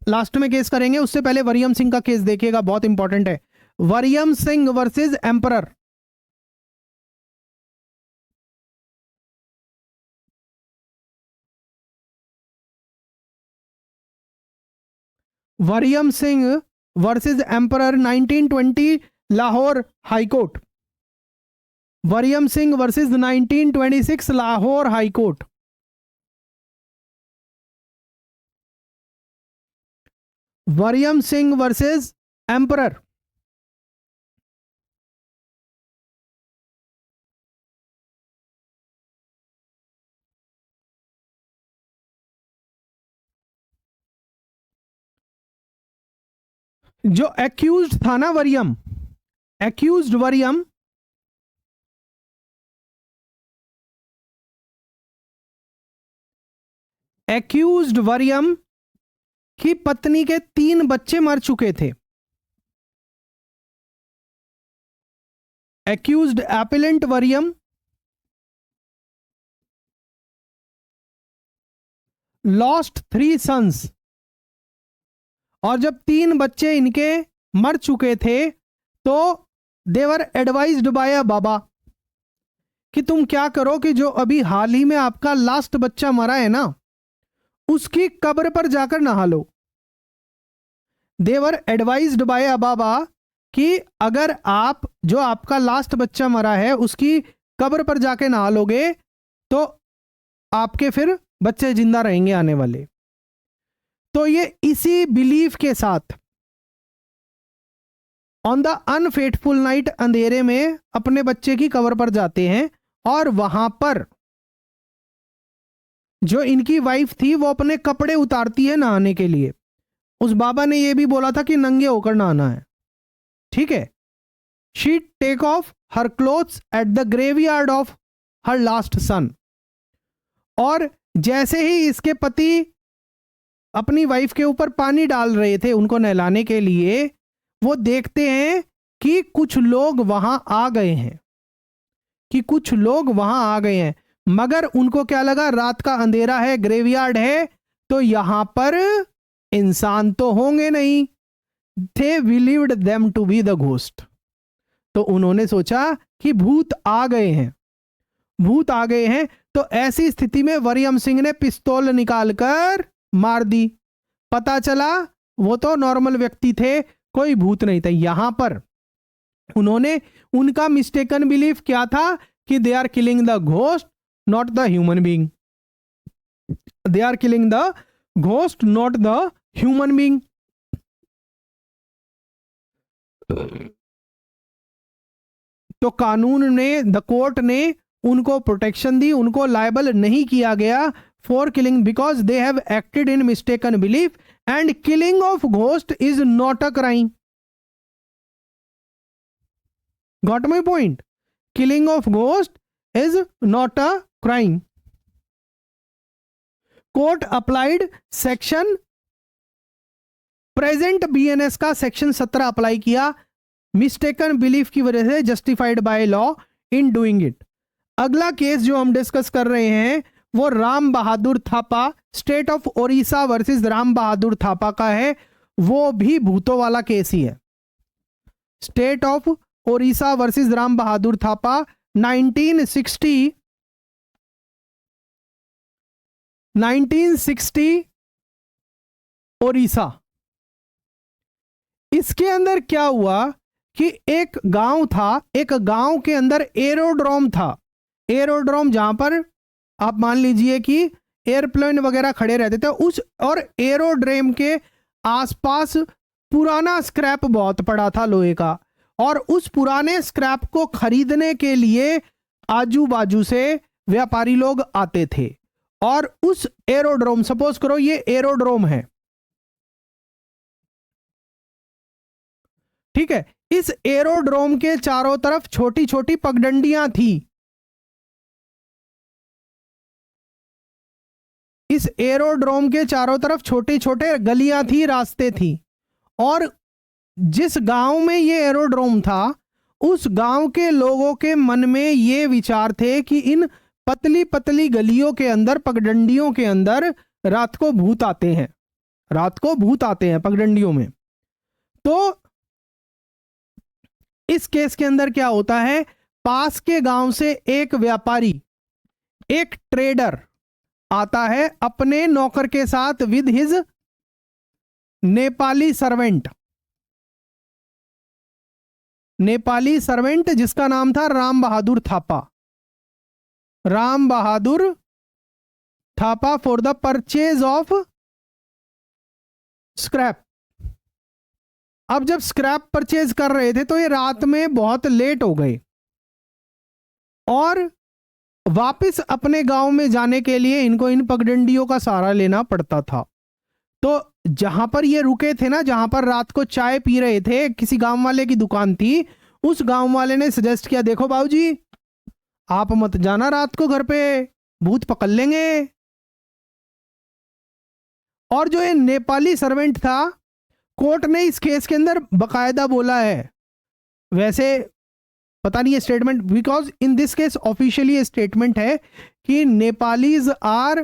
लास्ट में केस करेंगे, उससे पहले वरियम सिंह का केस देखिएगा, बहुत इंपॉर्टेंट है। Wariyam Singh versus emperor. Wariyam Singh versus emperor 1920 Lahore high court. Wariyam Singh versus 1926 Lahore high court. Wariyam Singh versus emperor. जो एक्यूज्ड था ना वरियम, एक्यूज्ड वरियम, एक्यूज्ड वरियम की पत्नी के 3 बच्चे मर चुके थे। Accused appellant Waryam lost 3 sons. और जब 3 बच्चे इनके मर चुके थे तो देवर एडवाइज्ड बाय अ बाबा कि तुम क्या करो कि जो अभी हाल ही में आपका लास्ट बच्चा मरा है ना, उसकी कब्र पर जाकर नहा लो। देवर एडवाइज्ड बाय अ बाबा कि अगर आप जो आपका लास्ट बच्चा मरा है उसकी कब्र पर जाके नहा लोगे तो आपके फिर बच्चे जिंदा रहेंगे आने वाले। तो ये इसी बिलीफ के साथ ऑन द अनफेटफुल नाइट, अंधेरे में अपने बच्चे की कब्र पर जाते हैं और वहां पर जो इनकी वाइफ थी वो अपने कपड़े उतारती है नहाने के लिए। उस बाबा ने ये भी बोला था कि नंगे होकर नहाना है। ठीक है, she take off her clothes at the graveyard of her last son. और जैसे ही इसके पति अपनी वाइफ के ऊपर पानी डाल रहे थे उनको नहलाने के लिए, वो देखते हैं कि कुछ लोग वहां आ गए हैं, कि कुछ लोग वहां आ गए हैं। मगर उनको क्या लगा, रात का अंधेरा है, ग्रेवयार्ड है, तो यहां पर इंसान तो होंगे नहीं। They believed them to be the ghost। तो उन्होंने सोचा कि भूत आ गए हैं, भूत आ गए हैं। तो ऐसी स्थिति में वरियम सिंह ने पिस्तौल निकालकर मार दी। पता चला वो तो नॉर्मल व्यक्ति थे, कोई भूत नहीं था। यहां पर उन्होंने, उनका मिस्टेकन बिलीफ क्या था कि they are killing the ghost not the human being, they are killing the ghost not the human being. तो कानून ने, द कोर्ट ने उनको प्रोटेक्शन दी, उनको लायबल नहीं किया गया for killing because they have acted in mistaken belief and killing of ghost is not a crime. Got my point? Killing of ghost is not a crime. Court applied section, present BNS का section 17 apply किया, mistaken belief की वजह से justified by law in doing it. अगला case जो हम discuss कर रहे हैं वो Ram Bahadur Thapa, state of Odisha versus Ram Bahadur Thapa का है। वो भी भूतों वाला केस ही है। State of Odisha versus Ram Bahadur Thapa 1960 Odisha. इसके अंदर क्या हुआ कि एक गांव था, एक गांव के अंदर एरोड्रोम था। एरोड्रोम जहां पर आप मान लीजिए कि एयरप्लेन वगैरह खड़े रहते थे, उस और एरोड्रोम के आसपास पुराना स्क्रैप बहुत पड़ा था लोहे का, और उस पुराने स्क्रैप को खरीदने के लिए आजू बाजू से व्यापारी लोग आते थे। और उस एरोड्रोम, सपोज करो ये एरोड्रोम है, ठीक है, इस एरोड्रोम के चारों तरफ छोटी छोटी पगडंडियां थी। इस एरोड्रोम के चारों तरफ छोटे छोटे गलियां थी, रास्ते थी। और जिस गांव में ये एरोड्रोम था, उस गांव के लोगों के मन में ये विचार थे कि इन पतली पतली गलियों के अंदर, पगडंडियों के अंदर रात को भूत आते हैं, रात को भूत आते हैं पगडंडियों में। तो इस केस के अंदर क्या होता है, पास के गांव से एक व्यापारी, एक ट्रेडर आता है अपने नौकर के साथ, with his Nepali servant, Nepali servant जिसका नाम था Ram Bahadur Thapa. Ram Bahadur Thapa for the purchase of scrap. अब जब स्क्रैप परचेज कर रहे थे तो ये रात में बहुत लेट हो गए, और वापस अपने गांव में जाने के लिए इनको इन पगडंडियों का सहारा लेना पड़ता था। तो जहां पर ये रुके थे ना, जहां पर रात को चाय पी रहे थे, किसी गांव वाले की दुकान थी, उस गांव वाले ने सजेस्ट किया, देखो बाबूजी आप मत जाना रात को घर पे, भूत पकड़ लेंगे। और जो ये नेपाली सर्वेंट था, कोर्ट ने इस केस के अंदर बकायदा बोला है, वैसे पता नहीं है statement, because in this case officially statement है कि Nepalis are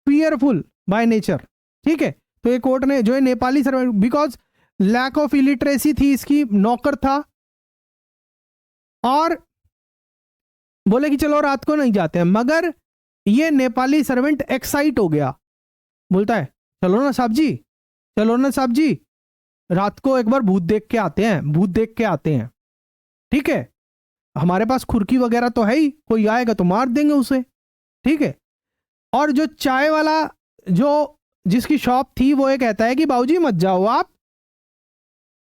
fearful by nature, ठीक है। तो ये कोर्ट ने, जो है Nepali servant, because lack of illiteracy थी, इसकी नौकर था, और बोले कि चलो रात को नहीं जाते हैं। मगर ये नेपाली सर्वेंट एक्साइट हो गया, बोलता है चलो ना साहब जी, चलो ना साहब जी, रात को एक बार भूत देख के आते हैं, भूत देख के आते हैं, ठीक है, हमारे पास खुरकी वगैरह तो है ही, कोई आएगा तो मार देंगे उसे, ठीक है। और जो चाय वाला, जो जिसकी शॉप थी, वो ये कहता है कि बाबूजी मत जाओ, आप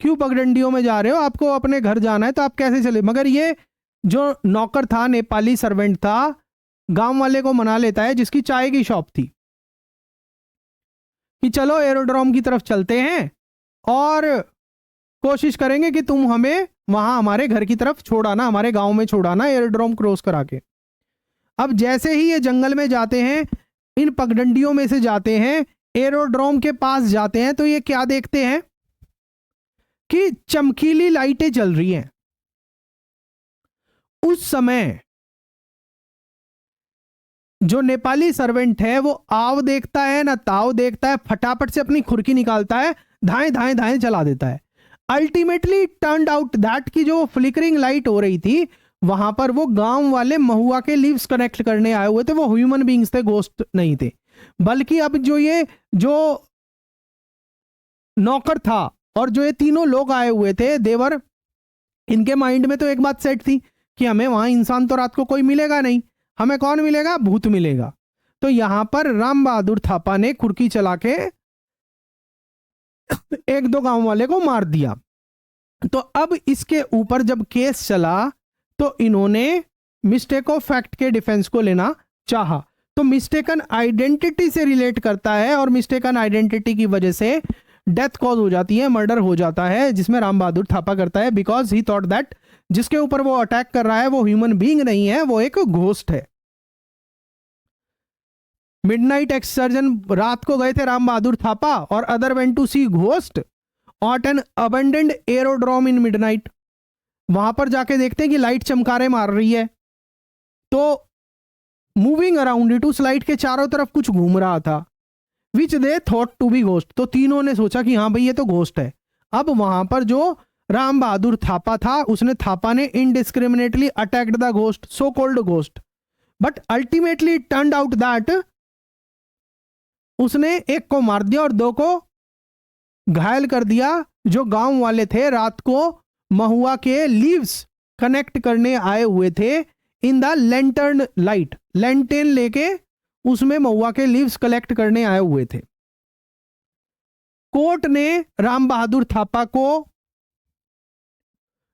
क्यों पगडंडियों में जा रहे हो, आपको अपने घर जाना है, तो आप कैसे चले। मगर ये जो नौकर था, नेपाली सर्वेंट था, गांव वाले को मना लेता है जिसकी चाय की शॉप थी, कि चलो एरोड्रोम की तरफ चलते हैं और कोशिश करेंगे कि तुम हमें वहां हमारे घर की तरफ छोड़ाना, हमारे गांव में छोड़ाना, एरोड्रोम क्रॉस करा के। अब जैसे ही ये जंगल में जाते हैं, इन पगडंडियों में से जाते हैं, एरोड्रोम के पास जाते हैं, तो ये क्या देखते हैं कि चमकीली लाइटें जल रही हैं। उस समय जो नेपाली सर्वेंट है वो आव देखता है ना ताव देखता है, फटाफट से अपनी खुरकी निकालता है, धाएं धाएं धाएं चला देता है। अल्टीमेटली टर्न्ड आउट दैट की जो फ्लिकरिंग लाइट हो रही थी, वहां पर वो गांव वाले महुआ के लीव्स कनेक्ट करने आए हुए थे, वो ह्यूमन बीइंग्स थे, गोस्ट नहीं थे। बल्कि अब जो नौकर था और जो ये तीनों लोग आए हुए थे, देवर, इनके माइंड में तो एक बात सेट थी कि हमें वहां इंसान तो रात को कोई मिलेगा नहीं, हमें कौन मिलेगा, भूत मिलेगा। तो यहां पर राम बहादुर थापा ने खुरकी चला के एक दो गांव वाले को मार दिया। तो अब इसके ऊपर जब केस चला तो इन्होंने मिस्टेक ऑफ फैक्ट के डिफेंस को लेना चाहा। तो मिस्टेकन आइडेंटिटी से रिलेट करता है, और मिस्टेकन आइडेंटिटी की वजह से डेथ कॉज हो जाती है, मर्डर हो जाता है, जिसमें राम बहादुर थापा करता है, बिकॉज ही थॉट दैट जिसके ऊपर वो अटैक कर रहा है वो ह्यूमन बीइंग नहीं है, वो एक घोस्ट है। मिडनाइट एक्सकर्जन, रात को गए थे राम बहादुर थापा और other went to see ghost at an abandoned aerodrome in midnight. वहां पर जाके देखते हैं कि लाइट चमकारे मार रही है, तो मूविंग अराउंड इट, उस लाइट के चारों तरफ कुछ घूम रहा था, which they thought to be ghost. तो तीनों ने सोचा कि हाँ भाई ये तो घोस्ट है। अब वहां पर जो राम बहादुर थापा था, उसने थापा ने indiscriminately attacked the ghost, so called ghost, but ultimately turned out that उसने एक को मार दिया और दो को घायल कर दिया जो गांव वाले थे, रात को महुआ के लीव्स कनेक्ट करने आए हुए थे इन द लैंटर्न लाइट। लैंटेन लेके उसमें महुआ के लीव्स कलेक्ट करने आए हुए थे। कोर्ट ने राम बहादुर थापा को,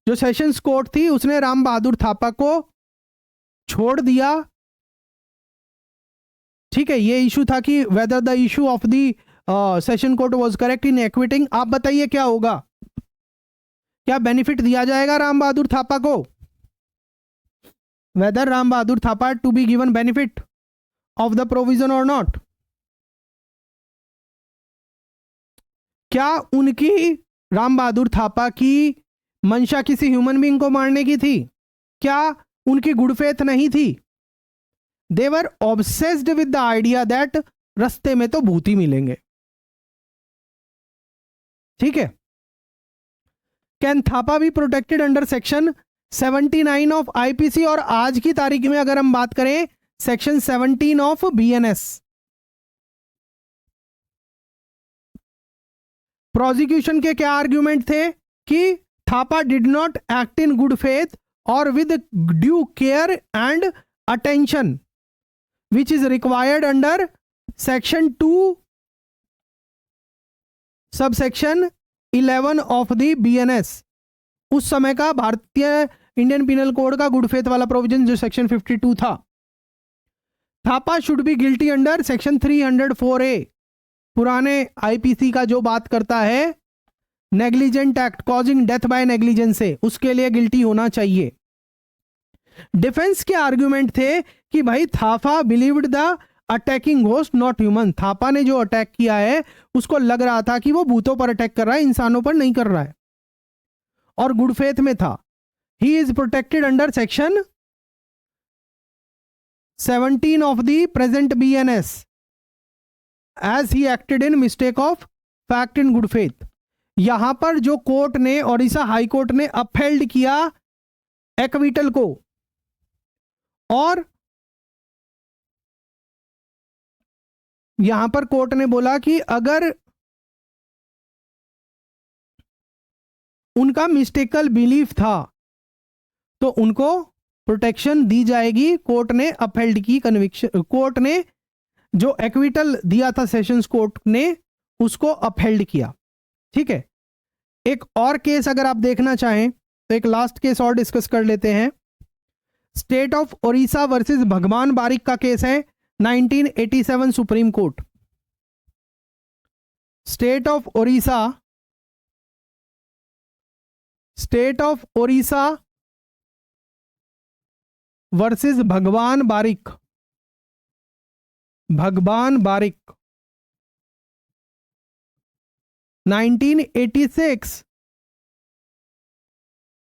जो सेशंस कोर्ट थी उसने राम बहादुर थापा को छोड़ दिया। ठीक है, ये इशू था कि whether the issue of the session court was correct in acquitting. आप बताइए क्या होगा, क्या बेनिफिट दिया जाएगा राम बहादुर थापा को? Whether Ram Bahadur Thapa to be given benefit of the provision और नॉट। क्या उनकी, राम बहादुर थापा की मंशा किसी ह्यूमन बीइंग को मारने की थी? क्या उनकी गुड फेथ नहीं थी? They were obsessed with the idea that रास्ते में तो भूत ही मिलेंगे। ठीक है। Can Thapa be protected under section 79 of IPC? और आज की तारीख में अगर हम बात करें सेक्शन 17 ऑफ बीएनएस। प्रोसिक्यूशन के क्या आर्ग्यूमेंट थे कि Thapa did not act in good faith और with due care and attention which is required under section 2 subsection 11 of the BNS. उस समय का भारतीय इंडियन पिनल कोड का गुड फेथ वाला प्रोविजन जो सेक्शन 52 था। Thapa should be guilty under section 304A, पुराने आईपीसी का जो बात करता है negligent act causing death by negligence से, उसके लिए गिल्टी होना चाहिए। डिफेंस के आर्गुमेंट थे कि भाई Thapa believed the attacking ghost not human. Thapa ने जो अटैक किया है उसको लग रहा था कि वो भूतों पर अटैक कर रहा है, इंसानों पर नहीं कर रहा है, और गुड फेथ में था। He is protected under section 17 of the present BNS as he acted in mistake of fact in good faith. यहां पर जो कोर्ट ने, ओडिशा हाई कोर्ट ने अपहेल्ड किया एक्विटल को, और यहां पर कोर्ट ने बोला कि अगर उनका मिस्टेकल बिलीफ था तो उनको प्रोटेक्शन दी जाएगी। कोर्ट ने अपहेल्ड की कन्विक्शन, कोर्ट ने जो एक्विटल दिया था सेशंस कोर्ट ने उसको अपहेल्ड किया। ठीक है। एक और केस अगर आप देखना चाहें तो एक लास्ट केस और डिस्कस कर लेते हैं। स्टेट ऑफ ओडिशा वर्सेस भगवान बारिक का केस है 1987 supreme court. State of Odisha versus भगवान बारिक 1986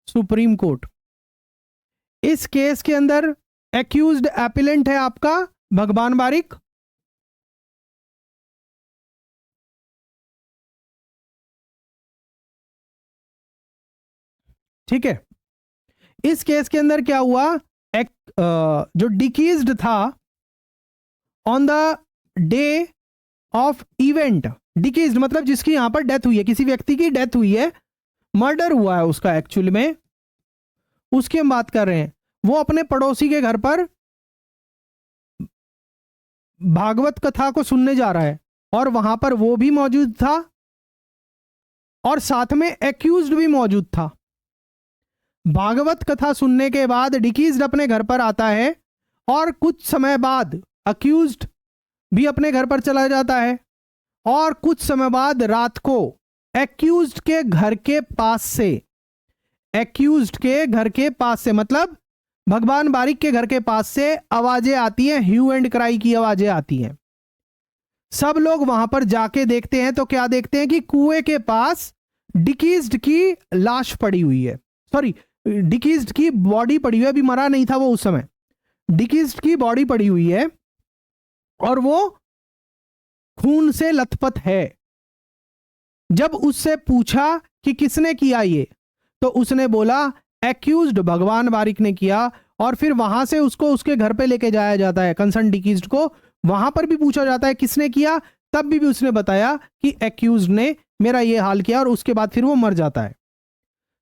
सुप्रीम कोर्ट। इस केस के अंदर एक्यूज्ड एपिलेंट है आपका भगवान बारिक। ठीक है। इस केस के अंदर क्या हुआ, जो डिकीज्ड था on the day of event, deceased मतलब जिसकी यहां पर डेथ हुई है, किसी व्यक्ति की डेथ हुई है, मर्डर हुआ है उसका एक्चुअल में, उसकी हम बात कर रहे हैं। वो अपने पड़ोसी के घर पर भागवत कथा को सुनने जा रहा है और वहां पर वो भी मौजूद था और साथ में एक्यूज्ड भी मौजूद था। भागवत कथा सुनने के बाद डिकीज्ड अपने घर पर आता है और कुछ समय बाद अक्यूज्ड भी अपने घर पर चला जाता है, और कुछ समय बाद रात को एक्यूज्ड के घर के पास से मतलब भगवान बारिक के घर के पास से आवाजें आती हैं, ह्यू एंड क्राई की आवाजें आती हैं। सब लोग वहां पर जाके देखते हैं तो क्या देखते हैं कि कुएं के पास डिकीज्ड की लाश पड़ी हुई है, सॉरी डिकीज्ड की बॉडी पड़ी हुई है, अभी मरा नहीं था वो उस समय, डिकीज्ड की बॉडी पड़ी हुई है और वो खून से लथपथ है। जब उससे पूछा कि किसने किया ये, तो उसने बोला एक्यूज्ड भगवान बारिक ने किया, और फिर वहां से उसको उसके घर पे लेके जाया जाता है कंसर्न डिकीज्ड को, वहां पर भी पूछा जाता है किसने किया, तब भी उसने बताया कि एक्यूज्ड ने मेरा ये हाल किया, और उसके बाद फिर वो मर जाता है।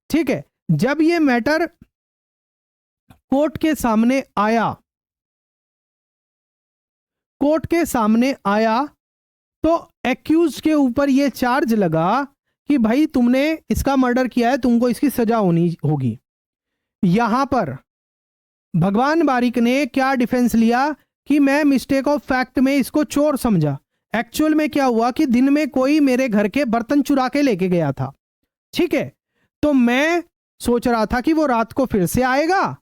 ठीक है, जब ये मैटर कोर्ट के सामने आया, कोर्ट के सामने आया तो एक्यूज के ऊपर ये चार्ज लगा कि भाई तुमने इसका मर्डर किया है, तुमको इसकी सजा होनी होगी। यहां पर भगवान बारिक ने क्या डिफेंस लिया कि मैं मिस्टेक ऑफ फैक्ट में इसको चोर समझा। एक्चुअल में क्या हुआ कि दिन में कोई मेरे घर के बर्तन चुरा के लेके गया था। ठीक है, तो मैं सोच रहा था कि वो रात को फिर से आएगा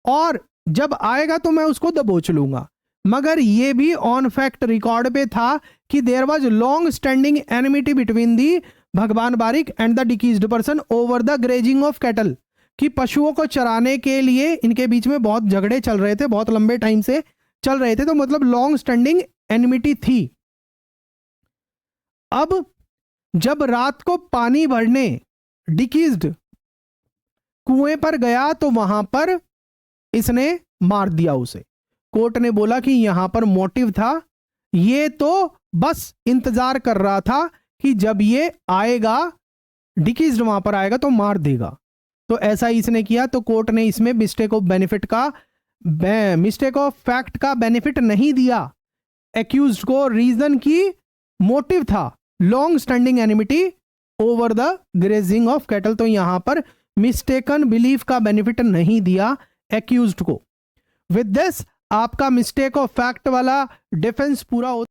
और जब आएगा तो मैं उसको दबोच लूंगा, मगर ये भी ऑन फैक्ट रिकॉर्ड पे था कि there was long standing enmity between the Bhagwan Barik and the deceased person over the grazing of cattle, कि पशुओं को चराने के लिए इनके बीच में बहुत झगड़े चल रहे थे, बहुत लंबे टाइम से चल रहे थे, तो मतलब लॉन्ग स्टैंडिंग एनिमिटी थी। अब जब रात को पानी भरने डिकीज्ड कुएं पर गया तो वहां पर इसने मार दिया उसे। कोर्ट ने बोला कि यहां पर मोटिव था, ये तो बस इंतजार कर रहा था कि जब ये आएगा, डिकीज्ड वहां पर आएगा तो मार देगा, तो ऐसा ही इसने किया। तो कोर्ट ने इसमें मिस्टेक ऑफ फैक्ट का बेनिफिट नहीं दिया एक्यूज्ड को, रीजन की मोटिव था long standing enmity over the grazing of cattle, तो यहां पर मिस्टेकन बिलीफ का बेनिफिट नहीं दिया एक्यूज्ड को। विद दिस आपका मिस्टेक ऑफ फैक्ट वाला डिफेंस पूरा हो।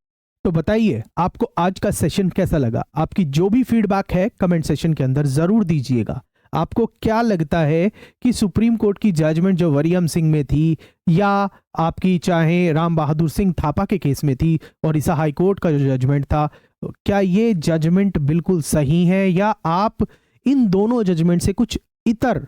तो बताइए आपको आज का सेशन कैसा लगा? आपकी जो भी फीडबैक है कमेंट सेशन के अंदर जरूर दीजिएगा। आपको क्या लगता है कि सुप्रीम कोर्ट की जजमेंट जो वरियम सिंह में थी, या आपकी चाहे राम बहादुर सिंह थापा के केस में थी, और इसा हाई कोर्ट का जो जजमेंट था, क्या ये जजमेंट बिल्कुल सही है, या आप इन दोनों जजमेंट से कुछ इतर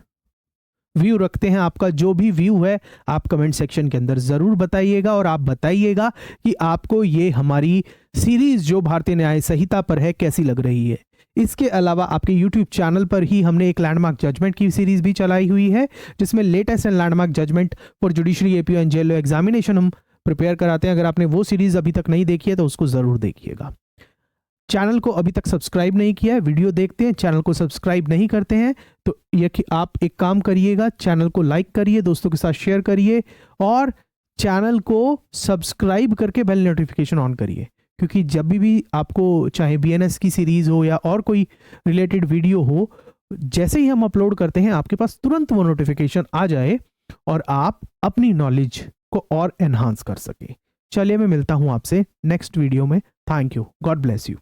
व्यू रखते हैं? आपका जो भी व्यू है आप कमेंट सेक्शन के अंदर जरूर बताइएगा, और आप बताइएगा कि आपको ये हमारी सीरीज जो भारतीय न्याय संहिता पर है कैसी लग रही है। इसके अलावा आपके YouTube चैनल पर ही हमने एक लैंडमार्क जजमेंट की सीरीज भी चलाई हुई है, जिसमें latest and landmark judgement for judiciary APO and JLO examination हम प्रिपेयर कराते हैं। अगर आपने वो सीरीज अभी तक नहीं देखी है तो उसको जरूर देखिएगा। चैनल को अभी तक सब्सक्राइब नहीं किया है, वीडियो देखते हैं चैनल को सब्सक्राइब नहीं करते हैं, तो ये कि आप एक काम करिएगा, चैनल को लाइक करिए, दोस्तों के साथ शेयर करिए, और चैनल को सब्सक्राइब करके बेल नोटिफिकेशन ऑन करिए, क्योंकि जब भी आपको चाहे बीएनएस की सीरीज हो या और कोई रिलेटेड वीडियो हो, जैसे ही हम अपलोड करते हैं आपके पास तुरंत वो नोटिफिकेशन आ जाए और आप अपनी नॉलेज को और एनहांस कर सके। चलिए मैं मिलता हूं आपसे नेक्स्ट वीडियो में। Thank you, God bless you.